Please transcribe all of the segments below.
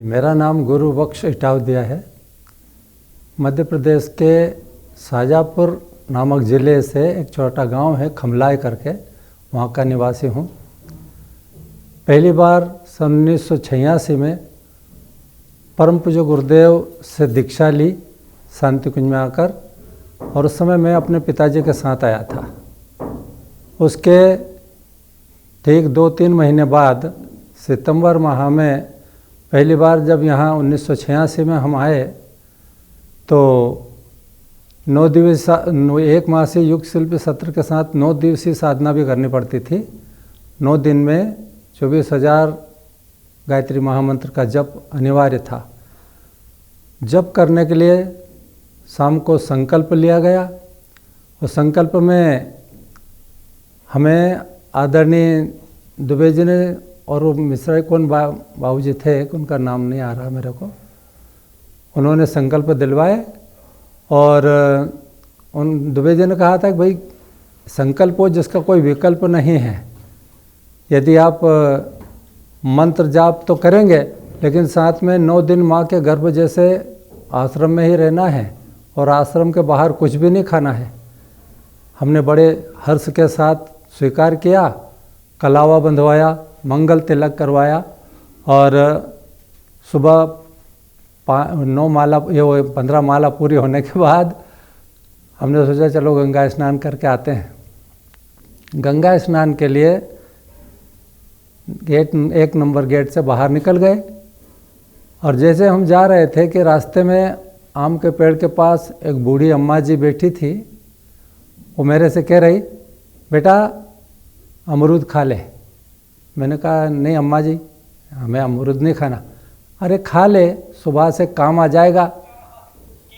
मेरा नाम गुरु बख्श इटावदिया है। मध्य प्रदेश के शाजापुर नामक ज़िले से एक छोटा गांव है खमलाय करके, वहां का निवासी हूं। पहली बार सन 1986 में परम पूज्य गुरुदेव से दीक्षा ली शांति कुंज में आकर, और उस समय मैं अपने पिताजी के साथ आया था। उसके ठीक 2-3 महीने बाद सितंबर माह में पहली बार जब यहाँ 1986 में हम आए तो 9 दिवसीय 1 मासीय युग शिल्पी सत्र के साथ 9 दिवसीय साधना भी करनी पड़ती थी। 9 दिन में 24,000 गायत्री महामंत्र का जप अनिवार्य था। जप करने के लिए शाम को संकल्प लिया गया, और संकल्प में हमें आदरणीय दुबे जी ने और वो मिश्रा कौन बाबूजी थे, उनका नाम नहीं आ रहा मेरे को, उन्होंने संकल्प दिलवाए। और उन दुबे जी ने कहा था कि भाई संकल्प हो जिसका कोई विकल्प नहीं है। यदि आप मंत्र जाप तो करेंगे, लेकिन साथ में 9 दिन माँ के गर्भ जैसे आश्रम में ही रहना है, और आश्रम के बाहर कुछ भी नहीं खाना है। हमने बड़े हर्ष के साथ स्वीकार किया, कलावा बंधवाया, मंगल तिलक करवाया, और सुबह 15 माला पूरी होने के बाद हमने सोचा चलो गंगा स्नान करके आते हैं। गंगा स्नान के लिए 1 नंबर गेट से बाहर निकल गए, और जैसे हम जा रहे थे कि रास्ते में आम के पेड़ के पास एक बूढ़ी अम्मा जी बैठी थी। वो मेरे से कह रही, बेटा अमरूद खा ले। मैंने कहा नहीं अम्मा जी, हमें अमरूद नहीं खाना। अरे खा ले, सुबह से काम आ जाएगा।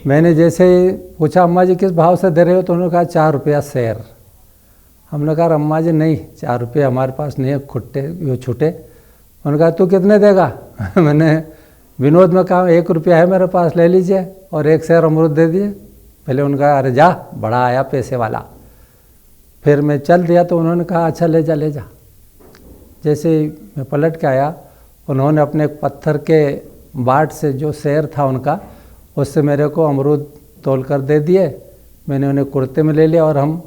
मैंने जैसे ही पूछा अम्मा जी किस भाव से दे रहे हो, तो उन्होंने कहा 4 रुपया सेर। हमने कहा अम्मा जी नहीं, 4 रुपये हमारे पास नहीं है, खुट्टे छूटे। उन्होंने कहा तू कितने देगा? मैंने विनोद में कहा 1 रुपया है मेरे पास, ले लीजिए, और 1 सेर अमरूद दे दिए। पहले उनका अरे जा, बड़ा आया पैसे वाला। फिर मैं चल दिया तो उन्होंने कहा अच्छा ले जा। जैसे ही मैं पलट के आया, उन्होंने अपने एक पत्थर के बाट से जो शेर था उनका, उससे मेरे को अमरूद तोल कर दे दिए। मैंने उन्हें कुर्ते में ले लिया, और हम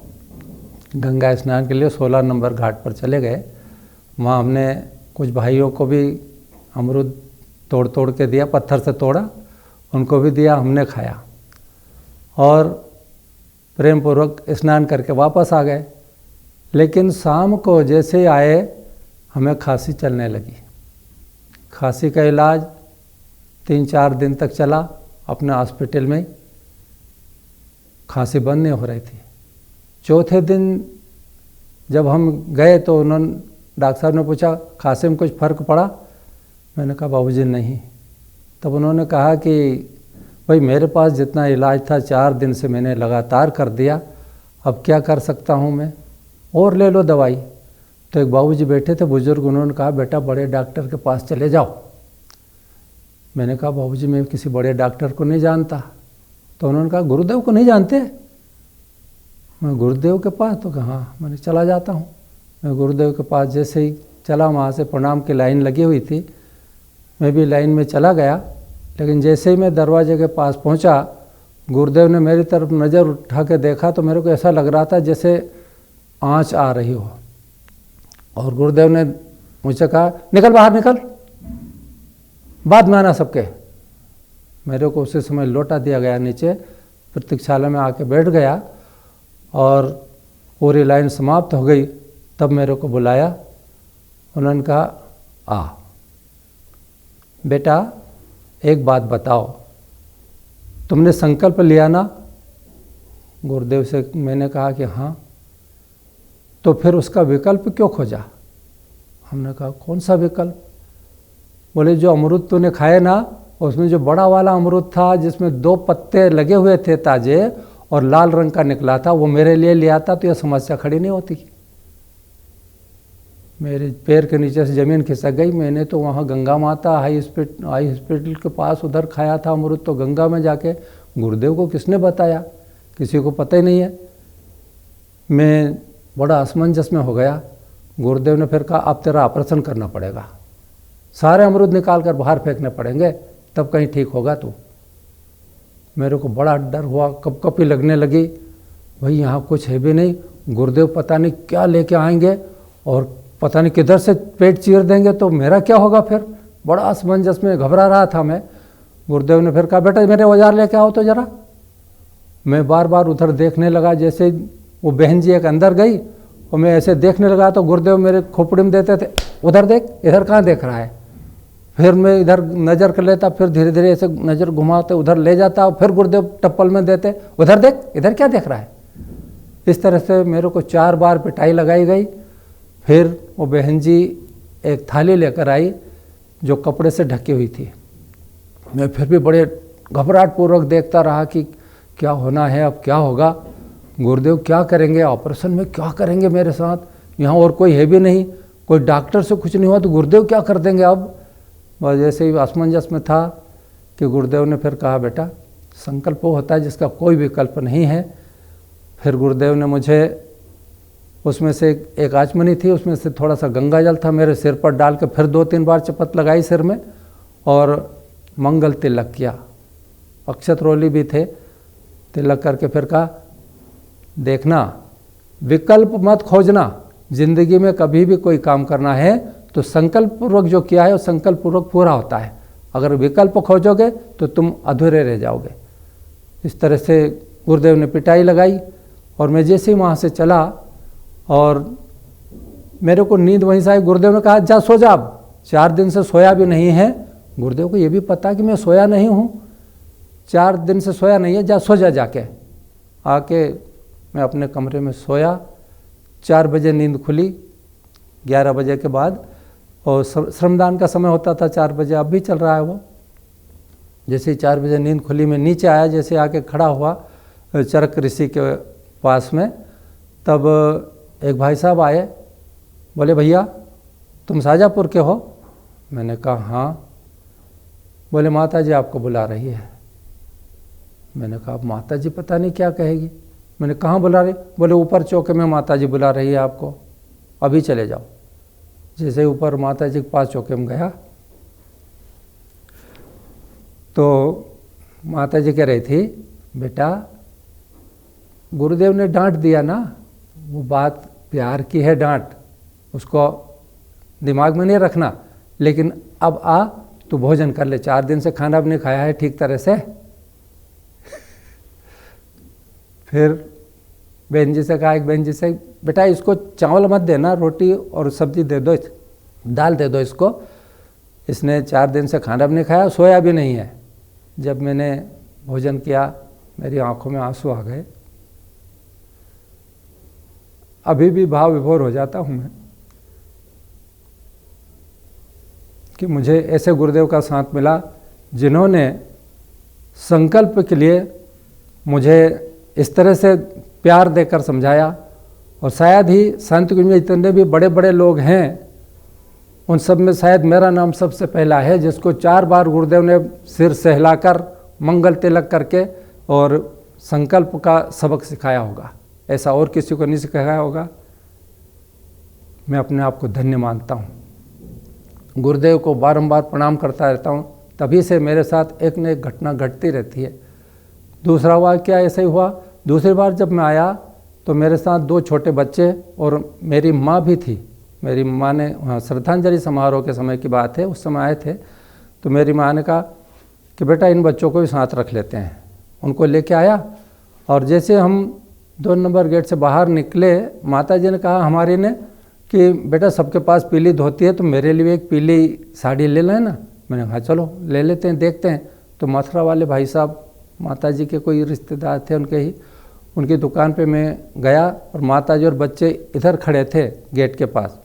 गंगा स्नान के लिए 16 नंबर घाट पर चले गए। वहाँ हमने कुछ भाइयों को भी अमरूद तोड़ के दिया, पत्थर से तोड़ा, उनको भी दिया, हमने खाया, और प्रेम पूर्वक स्नान करके वापस आ गए। लेकिन शाम को जैसे आए हमें खांसी चलने लगी। खांसी का इलाज 3-4 दिन तक चला अपने हॉस्पिटल में, खांसी बंद नहीं हो रही थी। चौथे दिन जब हम गए तो उन्होंने डॉक्टर साहब ने पूछा खांसी में कुछ फ़र्क पड़ा? मैंने कहा बाबूजी नहीं। तब उन्होंने कहा कि भाई मेरे पास जितना इलाज था 4 दिन से मैंने लगातार कर दिया, अब क्या कर सकता हूँ मैं, और ले लो दवाई। तो एक बाबूजी बैठे थे बुजुर्ग, उन्होंने कहा बेटा बड़े डॉक्टर के पास चले जाओ। मैंने कहा बाबूजी मैं किसी बड़े डॉक्टर को नहीं जानता। तो उन्होंने कहा गुरुदेव को नहीं जानते? मैं गुरुदेव के पास? तो कहा हाँ, मैंने चला जाता हूँ। मैं गुरुदेव के पास जैसे ही चला, वहाँ से प्रणाम की लाइन लगी हुई थी, मैं भी लाइन में चला गया। लेकिन जैसे ही मैं दरवाजे के पास पहुँचा, गुरुदेव ने मेरी तरफ नज़र उठा के देखा तो मेरे को ऐसा लग रहा था जैसे आँच आ रही हो, और गुरुदेव ने मुझसे कहा निकल बाहर, निकल, बाद में आना सबके। मेरे को उसी समय लौटा दिया गया नीचे, प्रतीक्षालय में आके बैठ गया, और पूरी लाइन समाप्त हो गई। तब मेरे को बुलाया, उन्होंने कहा आ बेटा एक बात बताओ, तुमने संकल्प लिया ना? गुरुदेव से मैंने कहा कि हाँ। तो फिर उसका विकल्प क्यों खोजा? हमने कहा कौन सा विकल्प? बोले जो अमरूद तूने खाए ना, उसमें जो बड़ा वाला अमरूद था जिसमें 2 पत्ते लगे हुए थे ताजे और लाल रंग का निकला था, वो मेरे लिए लिया था, तो यह समस्या खड़ी नहीं होती। मेरे पैर के नीचे से ज़मीन खिसक गई। मैंने तो वहाँ गंगा माता हाई हॉस्पिटल के पास उधर खाया था अमरूद, तो गंगा में जाके गुरुदेव को किसने बताया? किसी को पता ही नहीं है। मैं बड़ा असमंजस में हो गया। गुरुदेव ने फिर कहा अब तेरा ऑपरेशन करना पड़ेगा। सारे अमरूद निकाल कर बाहर फेंकने पड़ेंगे, तब कहीं ठीक होगा तू। मेरे को बड़ा डर हुआ, कपकपी लगने लगी, भाई यहाँ कुछ है भी नहीं, गुरुदेव पता नहीं क्या लेके आएंगे और पता नहीं किधर से पेट चीर देंगे, तो मेरा क्या होगा फिर। बड़ा असमंजस में घबरा रहा था मैं। गुरुदेव ने फिर कहा, बेटा मेरे औजार लेके आओ तो जरा। मैं बार बार उधर देखने लगा, जैसे वो बहन जी एक अंदर गई और मैं ऐसे देखने लगा तो गुरुदेव मेरे खोपड़ी में देते थे, उधर देख, इधर कहाँ देख रहा है। फिर मैं इधर नज़र कर लेता, फिर धीरे धीरे ऐसे नज़र घुमाते उधर ले जाता, फिर गुरुदेव टप्पल में देते, उधर देख, इधर क्या देख रहा है। इस तरह से मेरे को 4 बार पिटाई लगाई गई। फिर वो बहन जी एक थाली लेकर आई जो कपड़े से ढकी हुई थी। मैं फिर भी बड़े घबराहट पूर्वक देखता रहा कि क्या होना है, अब क्या होगा, गुरुदेव क्या करेंगे, ऑपरेशन में क्या करेंगे मेरे साथ, यहाँ और कोई है भी नहीं, कोई डॉक्टर से कुछ नहीं हुआ तो गुरुदेव क्या कर देंगे। अब बस ऐसे ही असमंजस में था कि गुरुदेव ने फिर कहा, बेटा संकल्प वो होता है जिसका कोई विकल्प नहीं है। फिर गुरुदेव ने मुझे उसमें से एक आचमनी थी, उसमें से थोड़ा सा गंगा जल था, मेरे सिर पर डाल के फिर 2-3 बार चपत लगाई सिर में और मंगल तिलक किया। अक्षत रोली भी थे, तिलक करके फिर कहा, देखना विकल्प मत खोजना, जिंदगी में कभी भी कोई काम करना है तो संकल्प पूर्वक जो किया है वो संकल्प पूर्वक पूरा होता है, अगर विकल्प खोजोगे तो तुम अधूरे रह जाओगे। इस तरह से गुरुदेव ने पिटाई लगाई और मैं जैसे ही वहाँ से चला और मेरे को नींद वहीं से आई। गुरुदेव ने कहा, जा सो जा, अब 4 दिन से सोया भी नहीं है। गुरुदेव को ये भी पता कि मैं सोया नहीं हूँ, 4 दिन से सोया नहीं है, जा सो जा जाके। आके मैं अपने कमरे में सोया। 4 बजे नींद खुली, 11 बजे के बाद, और श्रमदान का समय होता था 4 बजे, अब भी चल रहा है वो। जैसे ही 4 बजे नींद खुली, मैं नीचे आया, जैसे आके खड़ा हुआ चरक ऋषि के पास में, तब एक भाई साहब आए, बोले, भैया तुम शाजापुर के हो? मैंने कहा हाँ। बोले, माता जी आपको बुला रही है। मैंने कहा, माता जी पता नहीं क्या कहेगी। मैंने कहाँ बुला रही? बोले, ऊपर चौके में माता जी बुला रही है आपको, अभी चले जाओ। जैसे ऊपर माता जी के पास चौके में गया तो माता जी कह रही थी, बेटा गुरुदेव ने डांट दिया ना, वो बात प्यार की है डांट, उसको दिमाग में नहीं रखना, लेकिन अब आ तू भोजन कर ले, 4 दिन से खाना भी नहीं खाया है ठीक तरह से। फिर बहन जी से कहा, एक बहन जी से, बेटा इसको चावल मत देना, रोटी और सब्जी दे दो, दाल दे दो इसको, इसने 4 दिन से खाना भी नहीं खाया, सोया भी नहीं है। जब मैंने भोजन किया मेरी आंखों में आंसू आ गए। अभी भी भाव विभोर हो जाता हूँ मैं कि मुझे ऐसे गुरुदेव का साथ मिला जिन्होंने संकल्प के लिए मुझे इस तरह से प्यार देकर समझाया। और शायद ही संत कुंज में जितने भी बड़े बड़े लोग हैं उन सब में शायद मेरा नाम सबसे पहला है, जिसको 4 बार गुरुदेव ने सिर सहलाकर मंगल तिलक करके और संकल्प का सबक सिखाया होगा। ऐसा और किसी को नहीं सिखाया होगा। मैं अपने आप को धन्य मानता हूँ, गुरुदेव को बारंबार प्रणाम करता रहता हूँ। तभी से मेरे साथ एक न एक घटना घटती रहती है। दूसरा हुआ क्या, ऐसा ही हुआ, दूसरी बार जब मैं आया तो मेरे साथ 2 छोटे बच्चे और मेरी माँ भी थी। मेरी माँ ने, श्रद्धांजलि समारोह के समय की बात है, उस समय आए थे, तो मेरी माँ ने कहा कि बेटा इन बच्चों को भी साथ रख लेते हैं। उनको लेके आया और जैसे हम 2 नंबर गेट से बाहर निकले, माता जी ने कहा हमारी ने कि बेटा सबके पास पीली धोती है तो मेरे लिए एक पीली साड़ी ले लें ना। मैंने कहा चलो ले लेते हैं, देखते हैं। तो मथुरा वाले भाई साहब माता जी के कोई रिश्तेदार थे उनके ही, उनकी दुकान पे मैं गया और माता जी और बच्चे इधर खड़े थे गेट के पास।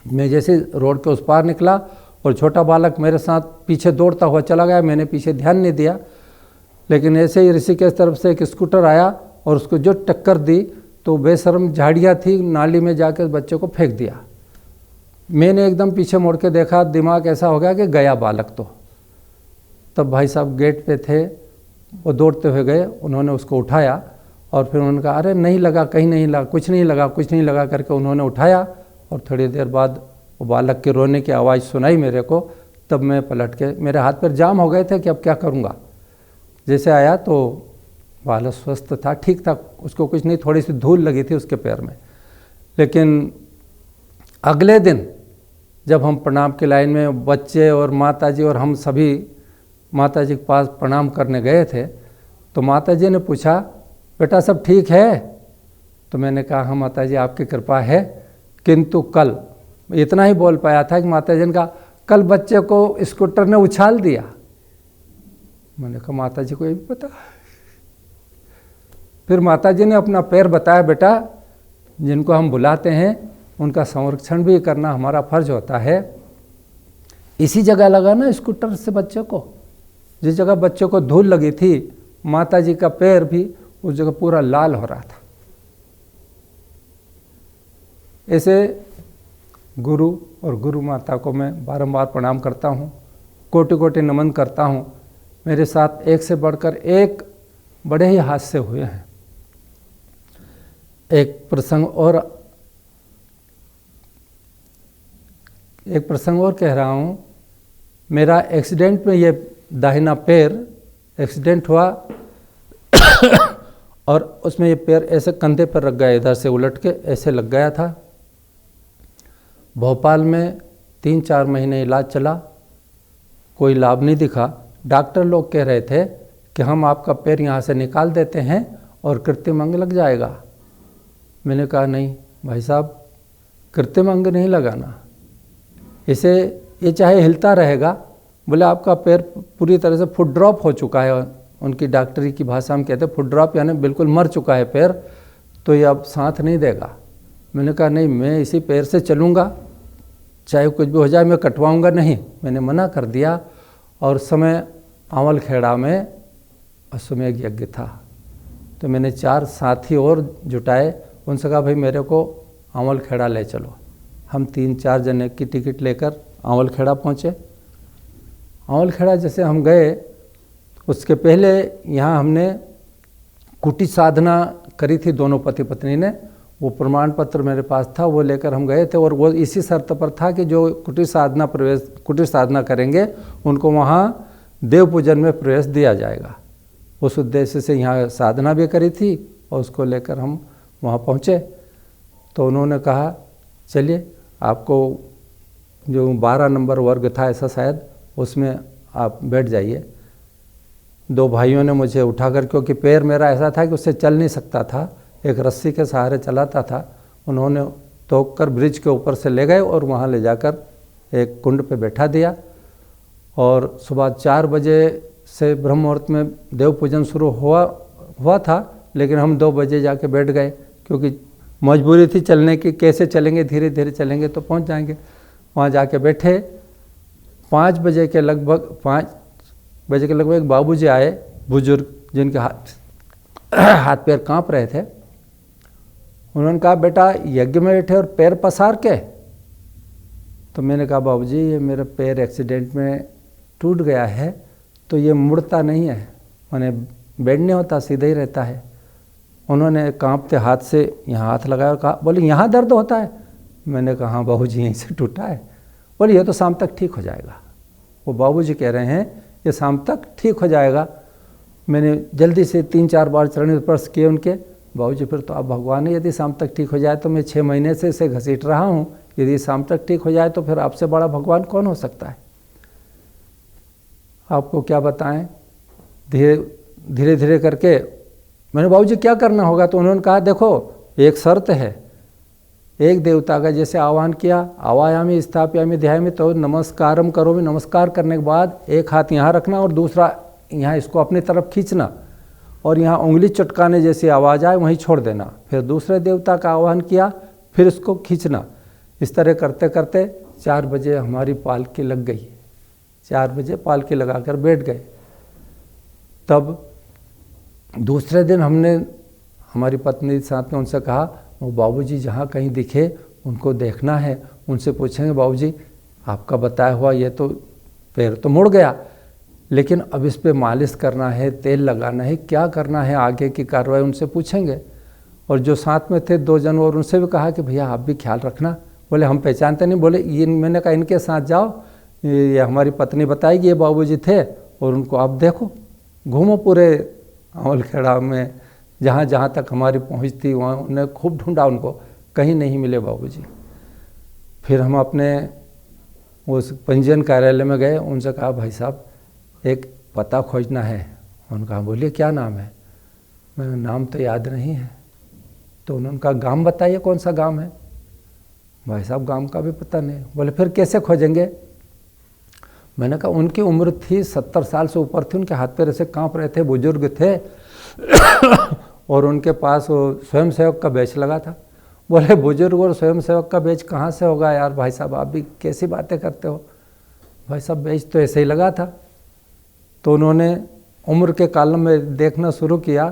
मैं जैसे रोड के उस पार निकला और छोटा बालक मेरे साथ पीछे दौड़ता हुआ चला गया। मैंने पीछे ध्यान नहीं दिया, लेकिन ऐसे ही ऋषिकेश तरफ से एक स्कूटर आया और उसको जो टक्कर दी तो बेशर्म झाड़ियाँ थी, नाली में जाकर बच्चे को फेंक दिया। मैंने एकदम पीछे मुड़ के देखा, दिमाग ऐसा हो गया कि गया बालक तो। तब भाई साहब गेट पे थे, वो दौड़ते हुए गए, उन्होंने उसको उठाया और फिर उन्होंने कहा अरे नहीं लगा, कहीं नहीं लगा, कुछ नहीं लगा, कुछ नहीं लगा करके उन्होंने उठाया और थोड़ी देर बाद वो बालक के रोने की आवाज़ सुनाई मेरे को, तब मैं पलट के, मेरे हाथ पैर जाम हो गए थे कि अब क्या करूँगा। जैसे आया तो बालक स्वस्थ था, ठीक था, उसको कुछ नहीं, थोड़ी सी धूल लगी थी उसके पैर में। लेकिन अगले दिन जब हम प्रणाम की लाइन में बच्चे और माताजी और हम सभी माताजी के पास प्रणाम करने गए थे, तो माताजी ने पूछा, बेटा सब ठीक है? तो मैंने कहा, हाँ माताजी आपकी कृपा है। किंतु कल, इतना ही बोल पाया था कि माताजी ने कहा, कल बच्चे को स्कूटर ने उछाल दिया। मैंने कहा, माताजी को ये भी पता? फिर माताजी ने अपना पैर बताया, बेटा जिनको हम बुलाते हैं उनका संरक्षण भी करना हमारा फर्ज होता है। इसी जगह लगा ना स्कूटर से बच्चे को, जिस जगह बच्चे को धूल लगी थी, माताजी का पैर भी उस जगह पूरा लाल हो रहा था। ऐसे गुरु और गुरु माता को मैं बारंबार प्रणाम करता हूँ, कोटि कोटि नमन करता हूँ। मेरे साथ एक से बढ़कर एक बड़े ही हादसे हुए हैं। एक प्रसंग और कह रहा हूँ। मेरा एक्सीडेंट में ये दाहिना पैर एक्सीडेंट हुआ और उसमें ये पैर ऐसे कंधे पर रख गया, इधर से उलट के ऐसे लग गया था। भोपाल में 3-4 महीने इलाज चला, कोई लाभ नहीं दिखा। डॉक्टर लोग कह रहे थे कि हम आपका पैर यहाँ से निकाल देते हैं और कृत्रिम अंग लग जाएगा। मैंने कहा, नहीं भाई साहब, कृत्रिम अंग नहीं लगाना, इसे ये चाहे हिलता रहेगा। बोले आपका पैर पूरी तरह से फुट ड्रॉप हो चुका है, उनकी डॉक्टरी की भाषा में कहते हैं फुट ड्रॉप, यानी बिल्कुल मर चुका है पैर, तो ये अब साथ नहीं देगा। मैंने कहा, नहीं मैं इसी पैर से चलूँगा, चाहे कुछ भी हो जाए, मैं कटवाऊँगा नहीं। मैंने मना कर दिया। और उस समय आंवलखेड़ा में अश्वमेध यज्ञ था, तो मैंने 4 साथी और जुटाए, उनसे कहा भाई मेरे को आंवलखेड़ा ले चलो। हम 3-4 जने की टिकट लेकर आंवलखेड़ा पहुँचे। आंवलखेड़ा जैसे हम गए, उसके पहले यहाँ हमने कुटी साधना करी थी, दोनों पति पत्नी ने। वो प्रमाण पत्र मेरे पास था, वो लेकर हम गए थे। और वो इसी शर्त पर था कि जो कुटी साधना करेंगे उनको वहाँ देव पूजन में प्रवेश दिया जाएगा। उस उद्देश्य से यहाँ साधना भी करी थी और उसको लेकर हम वहाँ पहुँचे। तो उन्होंने कहा, चलिए आपको जो 12 नंबर वर्ग था ऐसा शायद, उसमें आप बैठ जाइए। 2 भाइयों ने मुझे उठाकर, क्योंकि पैर मेरा ऐसा था कि उससे चल नहीं सकता था, एक रस्सी के सहारे चलाता था, उन्होंने तोक कर ब्रिज के ऊपर से ले गए और वहाँ ले जाकर एक कुंड पे बैठा दिया। और सुबह 4 बजे से ब्रह्म मुहूर्त में देव पूजन शुरू हुआ था, लेकिन हम 2 बजे जाके बैठ गए, क्योंकि मजबूरी थी चलने की, कैसे चलेंगे, धीरे धीरे चलेंगे तो पहुंच जाएंगे। वहाँ जाके बैठे। 5 बजे के लगभग एक बाबूजी आए, बुजुर्ग, जिनके हाथ पैर कांप रहे थे। उन्होंने कहा, बेटा यज्ञ में बैठे और पैर पसार के? तो मैंने कहा, बाबूजी ये मेरा पैर एक्सीडेंट में टूट गया है, तो ये मुड़ता नहीं है, माने बेंड नहीं होता, सीधा ही रहता है। उन्होंने कांपते हाथ से यहाँ हाथ लगाया और कहा, बोले यहाँ दर्द होता है? मैंने कहा, हाँ बाबूजी यहीं से टूटा है। बोले ये तो शाम तक ठीक हो जाएगा। वो बाबूजी कह रहे हैं ये शाम तक ठीक हो जाएगा। मैंने जल्दी से 3-4 बार चरण स्पर्श किए उनके। बाबूजी फिर तो आप भगवान है, यदि शाम तक ठीक हो जाए तो मैं 6 महीने से इसे घसीट रहा हूँ, यदि शाम तक ठीक हो जाए तो फिर आपसे बड़ा भगवान कौन हो सकता है। आपको क्या बताएं, धीरे धीरे करके मैंने, बाबूजी क्या करना होगा? तो उन्होंने कहा, देखो एक शर्त है, एक देवता का जैसे आह्वान किया, आवायामी स्थापयामी ध्यायामी, तो नमस्कारम करोमि, नमस्कार करने के बाद एक हाथ यहाँ रखना और दूसरा यहाँ इसको अपनी तरफ खींचना, और यहाँ उंगली चटकाने जैसी आवाज़ आए वहीं छोड़ देना। फिर दूसरे देवता का आह्वान किया, फिर इसको खींचना। इस तरह करते करते 4 बजे हमारी पालकी लग गई। 4 बजे पालकी लगाकर बैठ गए। तब दूसरे दिन हमने, हमारी पत्नी साथ में, उनसे कहा, वो बाबूजी जहाँ कहीं दिखे उनको देखना है, उनसे पूछेंगे, बाबूजी आपका बताया हुआ ये तो पैर तो मुड़ गया, लेकिन अब इस पे मालिश करना है, तेल लगाना है, क्या करना है आगे की कार्रवाई, उनसे पूछेंगे। और जो साथ में थे 2 जन और, उनसे भी कहा कि भैया आप भी ख्याल रखना, बोले हम पहचानते नहीं। बोले ये, मैंने कहा इनके साथ जाओ, ये हमारी पत्नी बताएगी ये बाबूजी थे, और उनको आप देखो, घूमो पूरे अमलखेड़ा में, जहाँ जहाँ तक हमारी पहुँच थी वहाँ उन्हें खूब ढूंढा, उनको कहीं नहीं मिले बाबूजी। फिर हम अपने उस पंजीयन कार्यालय में गए, उनसे कहा भाई साहब एक पता खोजना है। उनका बोलिए क्या नाम है? मैंने नाम तो याद नहीं है। तो उन्होंने कहा गांव बताइए कौन सा गांव है? भाई साहब गांव का भी पता नहीं। बोले फिर कैसे खोजेंगे? मैंने कहा उनकी उम्र थी 70 साल से ऊपर थी, उनके हाथ पैर ऐसे कांप रहे थे, बुजुर्ग थे और उनके पास वो स्वयं सेवक का बैच लगा था। बोले बुजुर्ग और स्वयं सेवक का बैच कहाँ से होगा यार भाई साहब, आप भी कैसी बातें करते हो? भाई साहब बैच तो ऐसे ही लगा था। तो उन्होंने उम्र के कॉलम में देखना शुरू किया,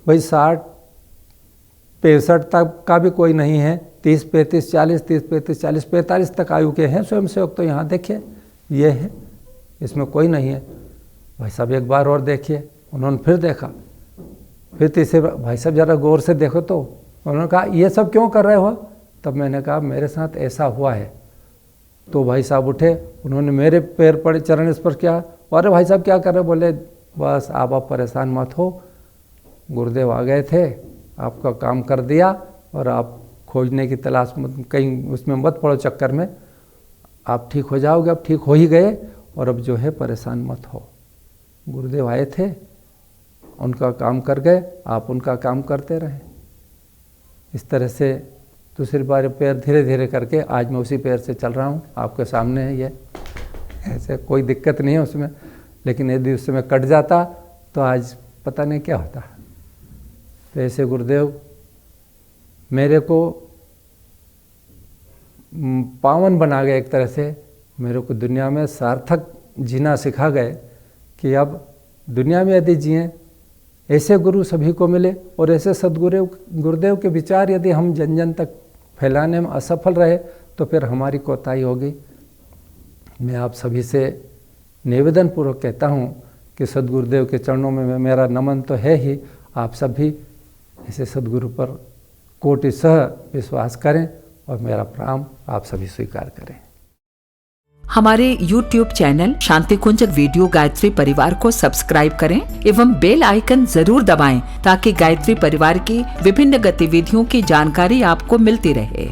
भाई 60 65 तक का भी कोई नहीं है, 30 35 40, 30 35 40 45 तक आयु के हैं स्वयं सेवक। तो यहाँ देखिए ये है, इसमें कोई नहीं है। भाई साहब एक बार और देखिए। उन्होंने फिर देखा, फिर तीसरे बार, भाई साहब ज़रा गौर से देखो। तो उन्होंने कहा ये सब क्यों कर रहे हो? तब मैंने कहा मेरे साथ ऐसा हुआ है। तो भाई साहब उठे, उन्होंने मेरे पैर पड़े, चरण स्पर्श किया। अरे भाई साहब क्या कर रहे? बोले बस आप परेशान मत हो, गुरुदेव आ गए थे, आपका काम कर दिया, और आप खोजने की तलाश मत, कहीं उसमें मत पड़ो चक्कर में, आप ठीक हो जाओगे। अब ठीक हो ही गए, और अब जो है परेशान मत हो। गुरुदेव आए थे, उनका काम कर गए, आप उनका काम करते रहे। इस तरह से दूसरी बार पैर धीरे धीरे करके आज मैं उसी पैर से चल रहा हूँ, आपके सामने है ये। ऐसे कोई दिक्कत नहीं है उसमें, लेकिन यदि उस समय कट जाता तो आज पता नहीं क्या होता। तो ऐसे गुरुदेव मेरे को पावन बना गए, एक तरह से मेरे को दुनिया में सार्थक जीना सिखा गए कि अब दुनिया में यदि जिएं, ऐसे गुरु सभी को मिले, और ऐसे सदगुरु गुरुदेव के विचार यदि हम जन जन तक फैलाने में असफल रहे तो फिर हमारी कोताही होगी। मैं आप सभी से निवेदन पूर्वक कहता हूँ कि सदगुरुदेव के चरणों में मेरा नमन तो है ही, आप सभी ऐसे सदगुरु पर कोटिशः विश्वास करें, और मेरा प्रणाम आप सभी स्वीकार करें। हमारे YouTube चैनल शांति कुंज वीडियो गायत्री परिवार को सब्सक्राइब करें एवं बेल आइकन जरूर दबाएं ताकि गायत्री परिवार की विभिन्न गतिविधियों की जानकारी आपको मिलती रहे।